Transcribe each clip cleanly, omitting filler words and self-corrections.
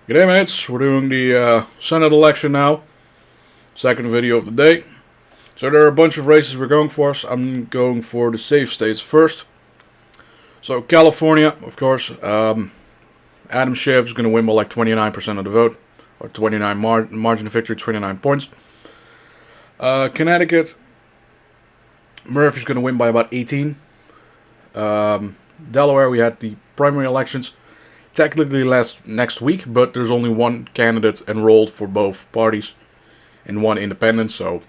G'day mates, we're doing the Senate election now. Second video of the day. So there are a bunch of races we're going for, so I'm going for the safe states first. So California, of course, Adam Schiff is going to win by like 29% of the vote. Or 29 margin of victory, 29 points. Connecticut, Murphy's going to win by about 18. Delaware, we had the primary elections. Technically next week, but there's only one candidate enrolled for both parties and one independent, so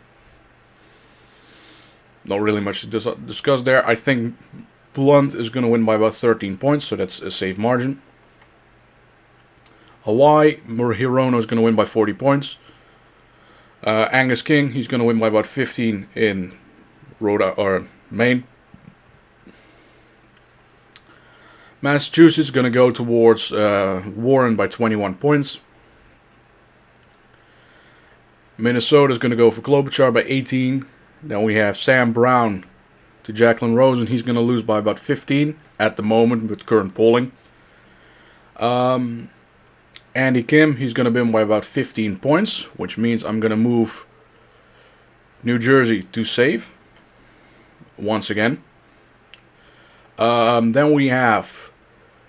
not really much to discuss there. I think Blunt is going to win by about 13 points, so that's a safe margin. Hawaii, Hirono is going to win by 40 points. Angus King, he's going to win by about 15 in Maine. Massachusetts is going to go towards Warren by 21 points. Minnesota is going to go for Klobuchar by 18. Then we have Sam Brown to Jacqueline Rose, and he's going to lose by about 15 at the moment with current polling. Andy Kim, he's going to win by about 15 points, which means I'm going to move New Jersey to safe once again. Then we have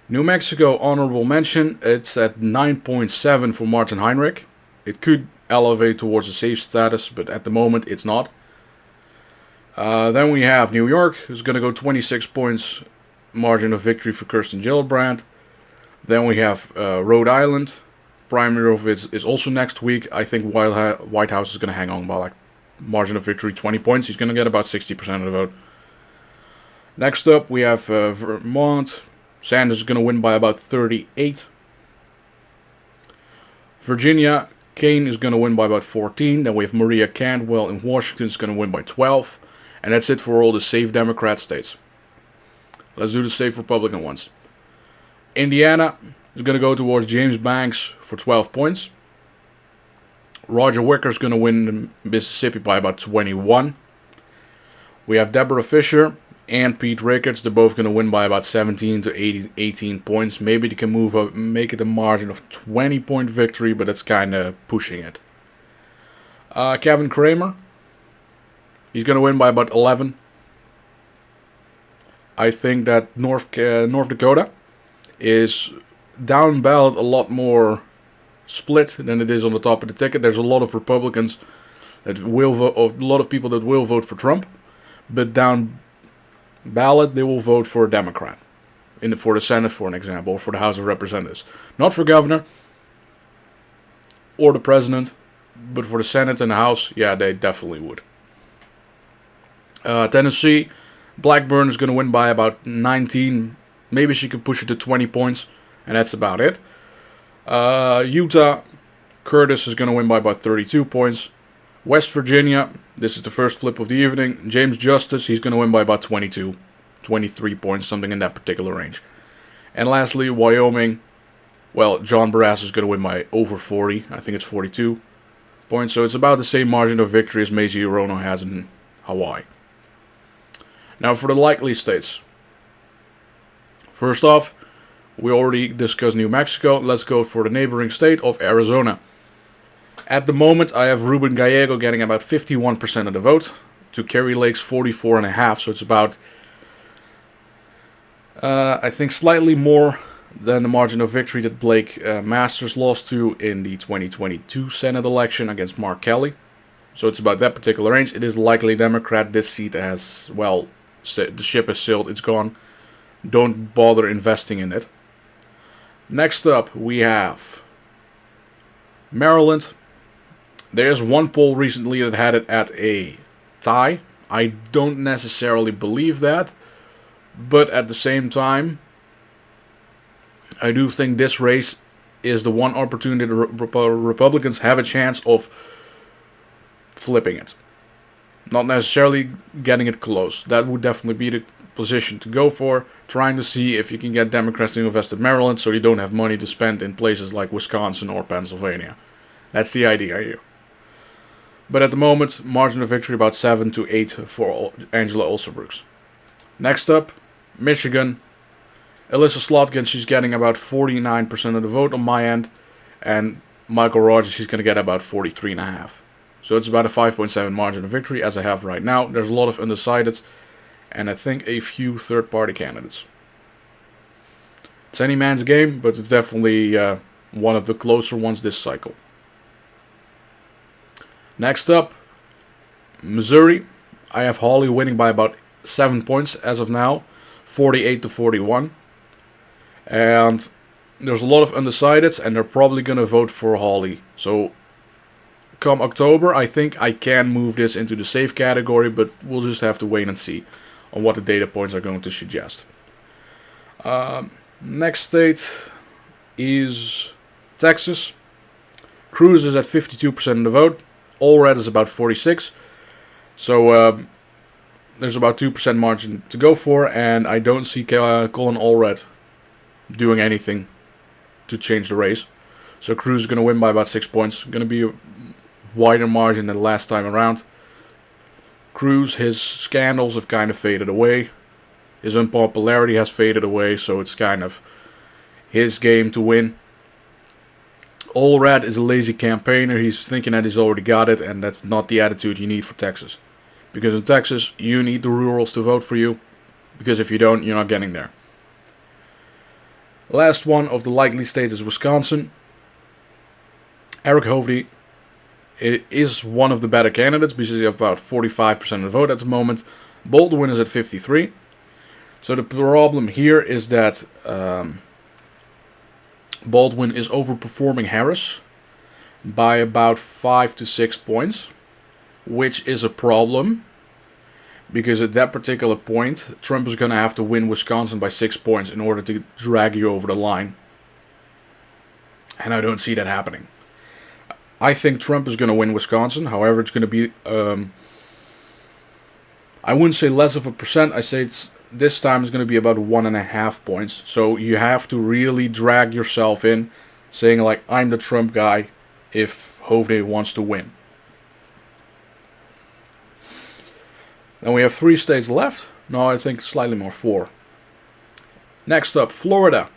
New Mexico, honorable mention. It's at 9.7 for Martin Heinrich. It could elevate towards a safe status, but at the moment it's not. Then we have New York, who's going to go 26 points margin of victory for Kirsten Gillibrand. Then we have Rhode Island. Primary of it is also next week. I think White House is going to hang on by like margin of victory 20 points. He's going to get about 60% of the vote. Next up, we have Vermont. Sanders is going to win by about 38. Virginia, Kane is going to win by about 14. Then we have Maria Cantwell in Washington is going to win by 12. And that's it for all the safe Democrat states. Let's do the safe Republican ones. Indiana is going to go towards James Banks for 12 points. Roger Wicker is going to win Mississippi by about 21. We have Deborah Fisher and Pete Ricketts. They're both going to win by about 17 to 18 points. Maybe they can move up, make it a margin of 20-point victory, but that's kind of pushing it. Kevin Kramer, he's going to win by about 11. I think that North Dakota is down ballot a lot more split than it is on the top of the ticket. There's a lot of Republicans that will vote, or a lot of people that will vote for Trump, but down ballot they will vote for a Democrat for the Senate, for an example, or for the House of Representatives. Not for governor or the president, but for the Senate and the House, yeah, they definitely would. Tennessee, Blackburn is going to win by about 19. Maybe she could push it to 20 points, and that's about it. Utah, Curtis is going to win by about 32 points. West Virginia, this is the first flip of the evening. James Justice, he's going to win by about 22, 23 points, something in that particular range. And lastly, Wyoming, well, John Barrasso is going to win by over 40. I think it's 42 points. So it's about the same margin of victory as Mazie Hirono has in Hawaii. Now for the likely states. First off, we already discussed New Mexico. Let's go for the neighboring state of Arizona. At the moment, I have Ruben Gallego getting about 51% of the vote to Kerry Lake's 44.5%. So it's about, I think, slightly more than the margin of victory that Blake Masters lost to in the 2022 Senate election against Mark Kelly. So it's about that particular range. It is likely Democrat. This seat has, well, the ship has sailed. It's gone. Don't bother investing in it. Next up, we have Maryland. There's one poll recently that had it at a tie. I don't necessarily believe that, but at the same time, I do think this race is the one opportunity the Republicans have a chance of flipping it. Not necessarily getting it close. That would definitely be the position to go for, trying to see if you can get Democrats to invest in Maryland so you don't have money to spend in places like Wisconsin or Pennsylvania. That's the idea here. But at the moment, margin of victory about 7 to 8 for Angela Olsenbrooks. Next up, Michigan. Alyssa Slotkin, she's getting about 49% of the vote on my end. and Michael Rogers, he's going to get about 43.5. So it's about a 5.7 margin of victory as I have right now. There's a lot of undecideds, and I think a few third-party candidates. It's any man's game, but it's definitely one of the closer ones this cycle. Next up, Missouri. I have Hawley winning by about 7 points as of now, 48-41. And there's a lot of undecideds, and they're probably going to vote for Hawley. So come October, I think I can move this into the safe category, but we'll just have to wait and see on what the data points are going to suggest. Next state is Texas. Cruz is at 52% of the vote. Allred is about 46%. So there's about 2% margin to go for, and I don't see Colin Allred doing anything to change the race. So Cruz is going to win by about 6 points. Going to be a wider margin than last time around. Cruz, his scandals have kind of faded away. His unpopularity has faded away, so it's kind of his game to win. Allred is a lazy campaigner. He's thinking that he's already got it, and that's not the attitude you need for Texas. Because in Texas, you need the rurals to vote for you, because if you don't, you're not getting there. Last one of the likely states is Wisconsin. Eric Hovde is one of the better candidates, because he has about 45% of the vote at the moment. Baldwin is at 53%. So the problem here is that Baldwin is overperforming Harris by about 5 to 6 points, which is a problem because at that particular point, Trump is going to have to win Wisconsin by 6 points in order to drag you over the line. And I don't see that happening. I think Trump is going to win Wisconsin. However, it's going to be, I wouldn't say less of a percent. I say this time it's going to be about 1.5 points. So you have to really drag yourself in, saying like, I'm the Trump guy if Hovde wants to win. Then we have 3 states left. No, I think slightly more, 4. Next up, Florida.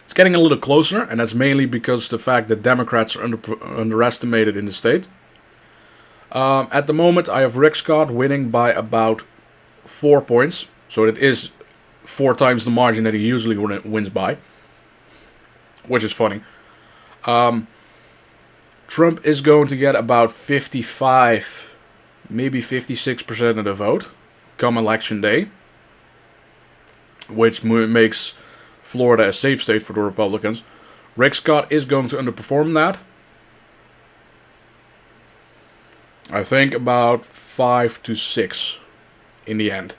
It's getting a little closer, and that's mainly because the fact that Democrats are underestimated in the state. At the moment, I have Rick Scott winning by about 4 points. So it is 4 times the margin that he usually wins by, which is funny. Trump is going to get about 55, maybe 56% of the vote come election day, which makes Florida a safe state for the Republicans. Rick Scott is going to underperform that. I think about 5 to 6 in the end.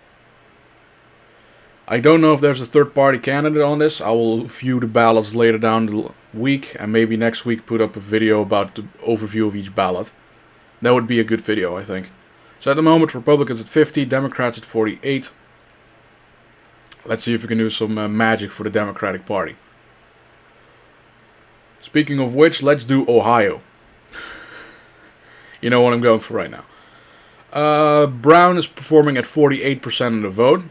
I don't know if there's a third-party candidate on this. I will view the ballots later down the week, and maybe next week put up a video about the overview of each ballot. That would be a good video, I think. So at the moment, Republicans at 50, Democrats at 48. Let's see if we can do some magic for the Democratic Party. Speaking of which, let's do Ohio. You know what I'm going for right now. Brown is performing at 48% of the vote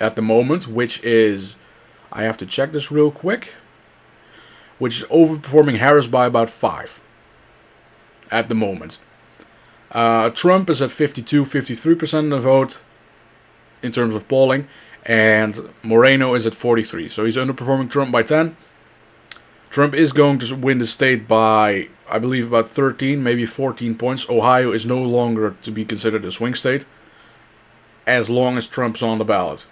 at the moment, which is, I have to check this real quick, which is overperforming Harris by about 5 at the moment. Trump is at 53% of the vote in terms of polling, and Moreno is at 43%. So he's underperforming Trump by 10. Trump is going to win the state by, I believe, about 13, maybe 14 points. Ohio is no longer to be considered a swing state as long as Trump's on the ballot.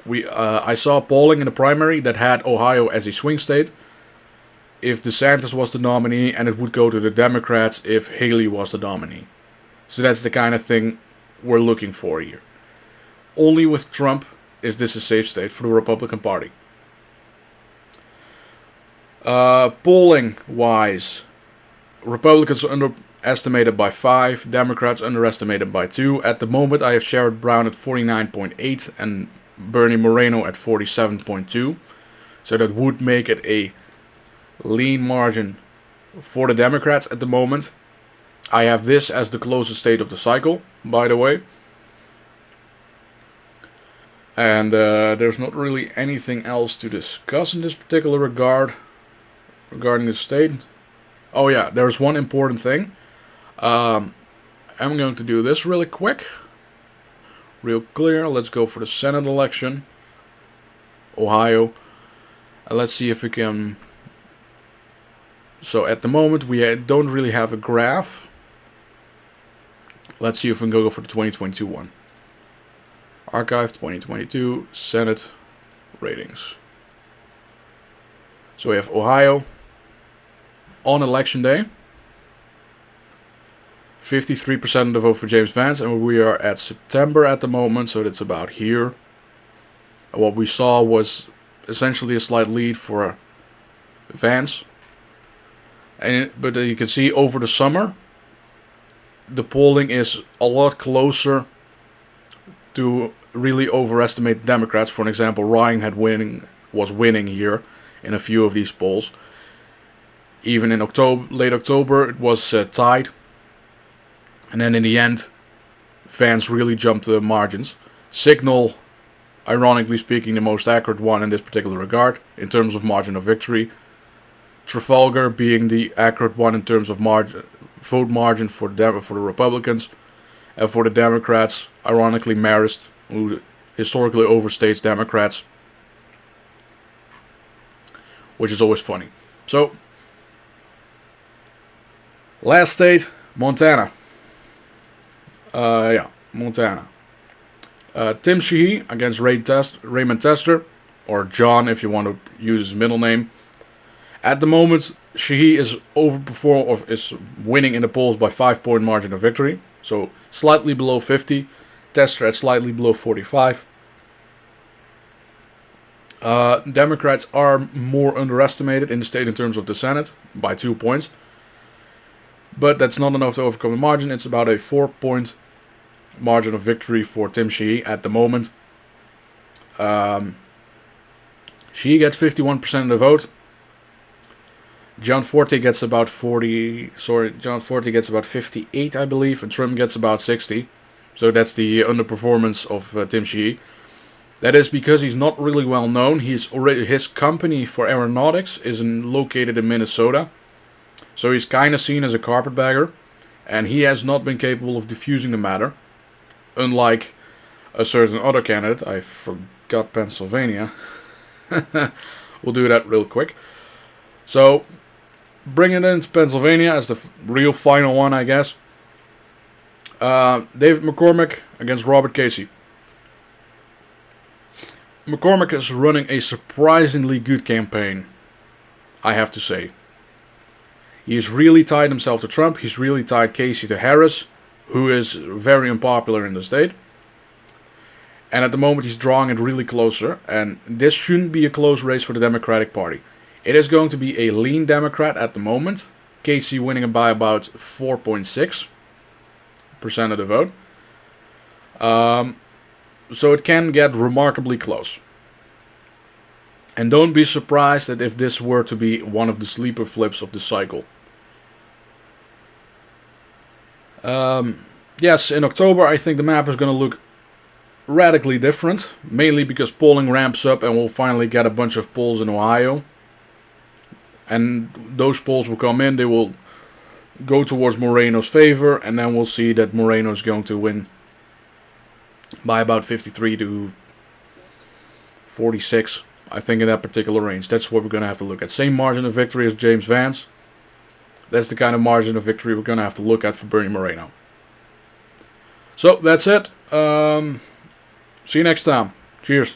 I saw polling in the primary that had Ohio as a swing state if DeSantis was the nominee, and it would go to the Democrats if Haley was the nominee. So that's the kind of thing we're looking for here. Only with Trump is this a safe state for the Republican Party. Polling wise, Republicans are underestimated by 5, Democrats underestimated by 2. At the moment, I have Sherrod Brown at 49.8 and Bernie Moreno at 47.2. So that would make it a lean margin for the Democrats at the moment. I have this as the closest state of the cycle, by the way. And there's not really anything else to discuss in this particular regard. regarding the state. Oh yeah, there's one important thing. I'm going to do this really quick. Real clear. Let's go for the Senate election. Ohio. And let's see if we can... So at the moment we don't really have a graph. Let's see if we can go for the 2022 one. Archive 2022 Senate ratings. So we have Ohio on election day. 53% of the vote for James Vance, and we are at September at the moment, so that's about here. And what we saw was essentially a slight lead for Vance. But you can see over the summer, the polling is a lot closer to really overestimate the Democrats. For an example, Ryan was winning here in a few of these polls. Even in late October, it was tied. And then in the end, Vance really jumped the margins. Signal, ironically speaking, the most accurate one in this particular regard, in terms of margin of victory. Trafalgar being the accurate one in terms of vote margin for the Republicans. And for the Democrats, ironically, Marist, who historically overstates Democrats. Which is always funny. So, last state, Montana. Montana. Tim Sheehy against Raymond Tester, or John if you want to use his middle name. At the moment, Sheehy is winning in the polls by 5-point margin of victory. So slightly below 50. Tester at slightly below 45. Democrats are more underestimated in the state in terms of the Senate by 2 points. But that's not enough to overcome the margin. It's about a 4-point margin of victory for Tim Sheehy at the moment. Sheehy gets 51% of the vote. John Forte gets about 58, I believe, and Trump gets about 60. So that's the underperformance of Tim Sheehy. That is because he's not really well known. His company for aeronautics is located in Minnesota. So he's kind of seen as a carpetbagger, and he has not been capable of diffusing the matter. Unlike a certain other candidate, I forgot Pennsylvania. We'll do that real quick. So, bringing it into Pennsylvania as the real final one, I guess. David McCormick against Robert Casey. McCormick is running a surprisingly good campaign, I have to say. He's really tied himself to Trump. He's really tied Casey to Harris, who is very unpopular in the state. And at the moment he's drawing it really closer. And this shouldn't be a close race for the Democratic Party. It is going to be a lean Democrat at the moment. Casey winning by about 4.6% of the vote. So it can get remarkably close. And don't be surprised that if this were to be one of the sleeper flips of the cycle. Yes, in October I think the map is going to look radically different. Mainly because polling ramps up and we'll finally get a bunch of polls in Ohio. And those polls will come in, they will go towards Moreno's favor. And then we'll see that Moreno is going to win by about 53 to 46. I think in that particular range. That's what we're going to have to look at. Same margin of victory as James Vance. That's the kind of margin of victory we're going to have to look at for Bernie Moreno. So, that's it. See you next time. Cheers.